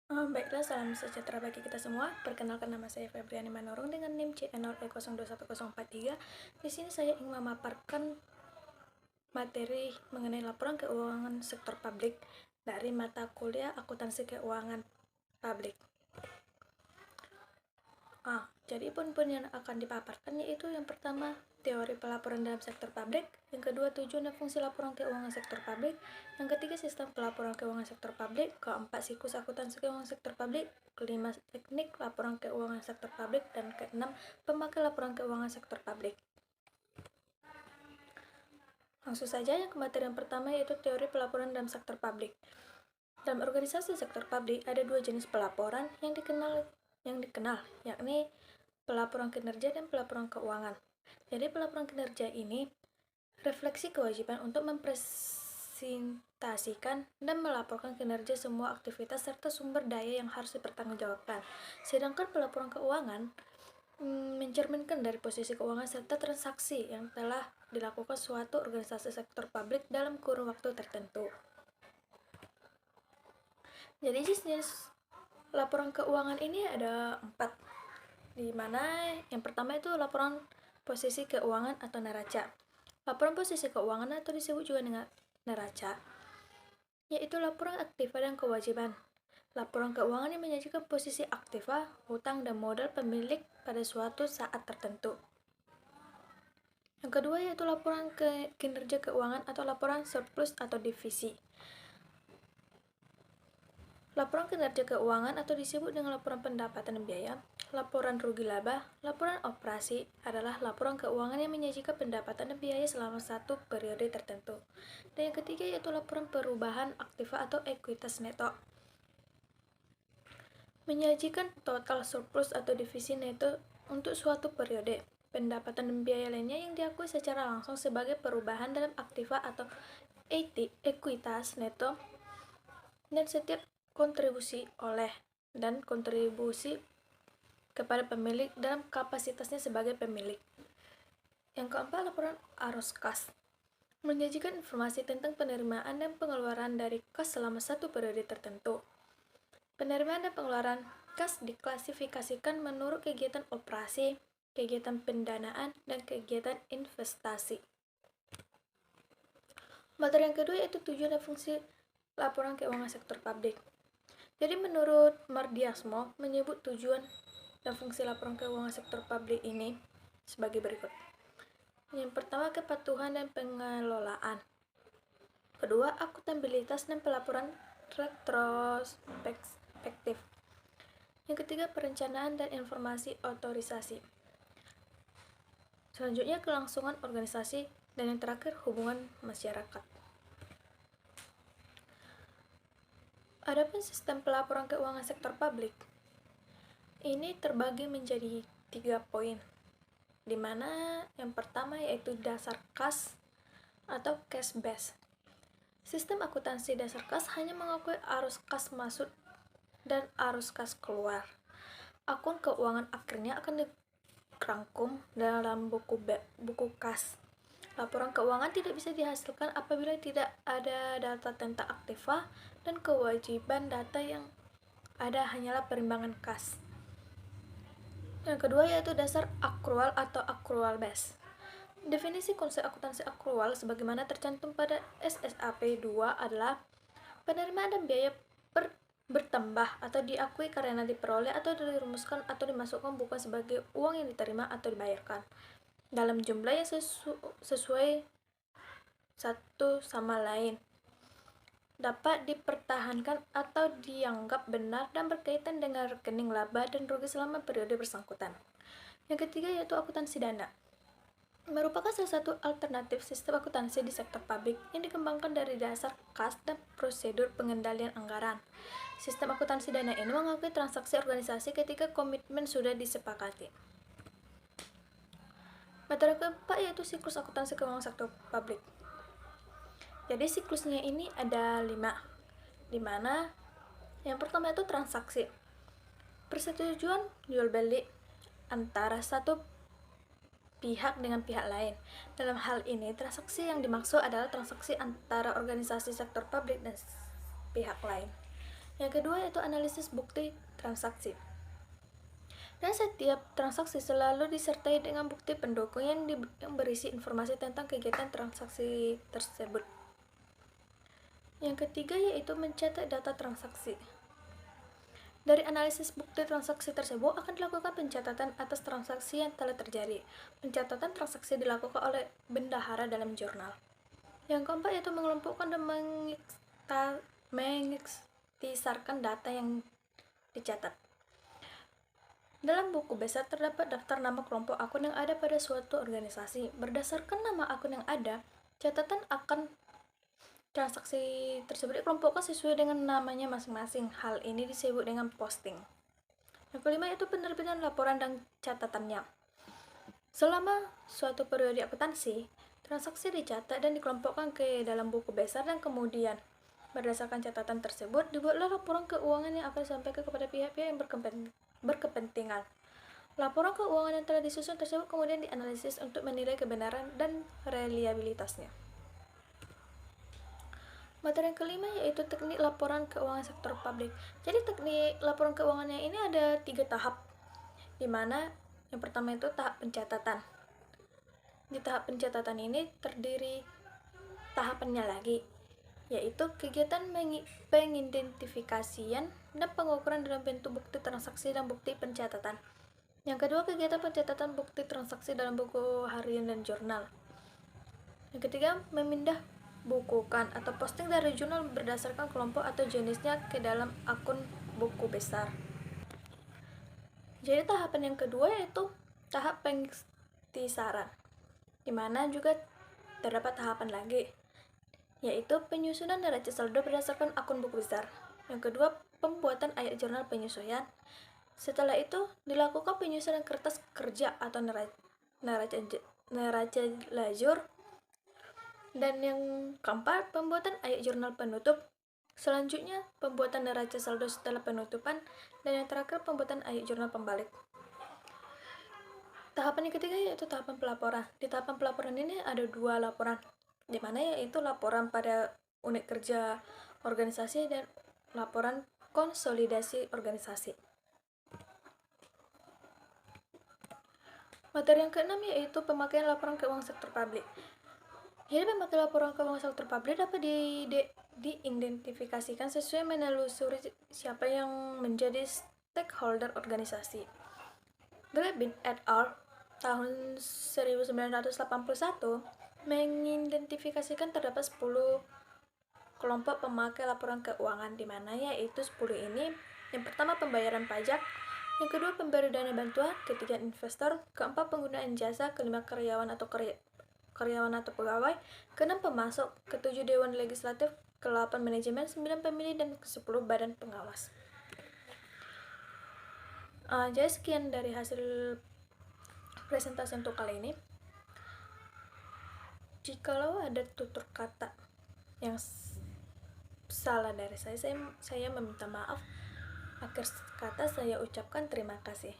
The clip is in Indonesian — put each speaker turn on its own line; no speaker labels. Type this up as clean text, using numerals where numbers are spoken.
Baiklah, salam sejahtera bagi kita semua. Perkenalkan, nama saya Febriani Manurung dengan NIM C0E021043. Di sini saya ingin memaparkan materi mengenai laporan keuangan sektor publik dari mata kuliah Akuntansi Keuangan Publik. Jadi poin-poin yang akan dipaparkan yaitu yang pertama, teori pelaporan dalam sektor publik, yang kedua, tujuan dan fungsi laporan keuangan sektor publik, yang ketiga, sistem pelaporan keuangan sektor publik, keempat, siklus akuntansi keuangan sektor publik, kelima, teknik laporan keuangan sektor publik, dan keenam, pemakai laporan keuangan sektor publik. Langsung saja yang ke materi yang pertama, yaitu teori pelaporan dalam sektor publik. Dalam organisasi sektor publik ada dua jenis pelaporan yang dikenal, yakni pelaporan kinerja dan pelaporan keuangan. Jadi pelaporan kinerja ini refleksi kewajiban untuk mempresentasikan dan melaporkan kinerja semua aktivitas serta sumber daya yang harus dipertanggungjawabkan. Sedangkan pelaporan keuangan mencerminkan dari posisi keuangan serta transaksi yang telah dilakukan suatu organisasi sektor publik dalam kurun waktu tertentu. Jadi jenis laporan keuangan ini ada 4, di mana yang pertama itu laporan posisi keuangan atau neraca. Laporan posisi keuangan atau disebut juga dengan neraca, yaitu laporan aktiva dan kewajiban. Laporan keuangan yang menyajikan posisi aktiva, hutang, dan modal pemilik pada suatu saat tertentu. Yang kedua yaitu laporan kinerja keuangan atau laporan surplus atau divisi. Laporan kinerja keuangan atau disebut dengan laporan pendapatan dan biaya, laporan rugi laba, laporan operasi adalah laporan keuangan yang menyajikan pendapatan dan biaya selama satu periode tertentu. Dan yang ketiga yaitu laporan perubahan aktiva atau ekuitas neto. Menyajikan total surplus atau divisi neto untuk suatu periode. Pendapatan dan biaya lainnya yang diakui secara langsung sebagai perubahan dalam aktiva atau ekuitas neto, dan setiap kontribusi oleh dan kontribusi kepada pemilik dalam kapasitasnya sebagai pemilik. Yang keempat, laporan arus kas. Menyajikan informasi tentang penerimaan dan pengeluaran dari kas selama satu periode tertentu. Penerimaan dan pengeluaran kas diklasifikasikan menurut kegiatan operasi, kegiatan pendanaan, dan kegiatan investasi. Materi yang kedua yaitu tujuan dan fungsi laporan keuangan sektor publik. Jadi menurut Mardiasmo menyebut tujuan dan fungsi laporan keuangan sektor publik ini sebagai berikut. Yang pertama, kepatuhan dan pengelolaan. Kedua, akuntabilitas dan pelaporan retrospektif. Yang ketiga, perencanaan dan informasi otorisasi. Selanjutnya, kelangsungan organisasi, dan yang terakhir, hubungan masyarakat. Adapun sistem pelaporan keuangan sektor publik ini terbagi menjadi 3 poin, di mana yang pertama yaitu dasar kas atau cash base. Sistem akuntansi dasar kas hanya mengakui arus kas masuk dan arus kas keluar. Akun keuangan akhirnya akan dirangkum dalam buku kas. Laporan keuangan tidak bisa dihasilkan apabila tidak ada data tentang aktiva dan kewajiban. Data yang ada hanyalah perimbangan kas. Yang kedua yaitu dasar akrual atau accrual base. Definisi konsep akuntansi akrual sebagaimana tercantum pada SSAP 2 adalah penerimaan dan biaya bertambah atau diakui karena diperoleh atau dirumuskan atau dimasukkan bukan sebagai uang yang diterima atau dibayarkan dalam jumlah yang sesuai satu sama lain, dapat dipertahankan atau dianggap benar dan berkaitan dengan rekening laba dan rugi selama periode bersangkutan. Yang ketiga yaitu akuntansi dana, merupakan salah satu alternatif sistem akuntansi di sektor publik yang dikembangkan dari dasar kas dan prosedur pengendalian anggaran. Sistem akuntansi dana ini mengakui transaksi organisasi ketika komitmen sudah disepakati. Materi keempat yaitu siklus akuntansi keuangan sektor publik. Jadi siklusnya ini ada 5, di mana yang pertama itu transaksi. Persetujuan jual beli antara satu pihak dengan pihak lain. Dalam hal ini, transaksi yang dimaksud adalah transaksi antara organisasi sektor publik dan pihak lain. Yang kedua yaitu analisis bukti transaksi. Dan setiap transaksi selalu disertai dengan bukti pendukung yang berisi informasi tentang kegiatan transaksi tersebut. Yang ketiga yaitu mencatat data transaksi. Dari analisis bukti transaksi tersebut akan dilakukan pencatatan atas transaksi yang telah terjadi. Pencatatan transaksi dilakukan oleh bendahara dalam jurnal. Yang keempat yaitu mengelompokkan dan mengikhtisarkan data yang dicatat. Dalam buku besar terdapat daftar nama kelompok akun yang ada pada suatu organisasi. Berdasarkan nama akun yang ada, catatan akan transaksi tersebut dikelompokkan sesuai dengan namanya masing-masing. Hal ini disebut dengan posting. Yang kelima yaitu penerbitan laporan dan catatannya. Selama suatu periode akuntansi, transaksi dicatat dan dikelompokkan ke dalam buku besar dan kemudian berdasarkan catatan tersebut dibuatlah laporan keuangan yang akan disampaikan kepada pihak-pihak yang berkepentingan. Laporan keuangan yang telah disusun tersebut kemudian dianalisis untuk menilai kebenaran dan reliabilitasnya. Materi yang kelima yaitu teknik laporan keuangan sektor publik. Jadi teknik laporan keuangannya ini ada 3 tahap, di mana yang pertama itu tahap pencatatan. Di tahap pencatatan ini terdiri tahapannya lagi, yaitu kegiatan pengidentifikasian dan pengukuran dalam bentuk bukti transaksi dan bukti pencatatan. Yang kedua, kegiatan pencatatan bukti transaksi dalam buku harian dan jurnal. Yang ketiga, memindah bukukan atau posting dari jurnal berdasarkan kelompok atau jenisnya ke dalam akun buku besar. Jadi tahapan yang kedua yaitu tahap pengikhtisaran, di mana juga terdapat tahapan lagi, yaitu penyusunan neraca saldo berdasarkan akun buku besar. Yang kedua, pembuatan ayat jurnal penyesuaian. Setelah itu dilakukan penyusunan kertas kerja atau neraca lajur. Dan yang keempat, pembuatan ayat jurnal penutup. Selanjutnya, pembuatan neraca saldo setelah penutupan. Dan yang terakhir, pembuatan ayat jurnal pembalik. Tahapan yang ketiga yaitu tahapan pelaporan. Di tahapan pelaporan ini ada 2 laporan, di mana yaitu laporan pada unit kerja organisasi dan laporan konsolidasi organisasi. Materi yang keenam yaitu pemakaian laporan keuangan sektor publik. Jadi pemakaian laporan keuangan sektor publik dapat diidentifikasikan sesuai menelusuri siapa yang menjadi stakeholder organisasi. Grebin et al. Tahun 1981 mengidentifikasikan terdapat 10 kelompok pemakai laporan keuangan, di mana yaitu 10 ini. Yang pertama, pembayaran pajak. Yang kedua, pemberi dana bantuan. Ketiga, investor. Keempat, penggunaan jasa. Kelima, karyawan atau pegawai. Keenam, pemasok. Ketujuh, dewan legislatif. Ke-8, manajemen. 9, pemilih. Dan ke-10, badan pengawas. Jadi sekian dari hasil presentasi untuk kali ini. Jikalau ada tutur kata yang salah dari saya meminta maaf. Akhir kata saya ucapkan terima kasih.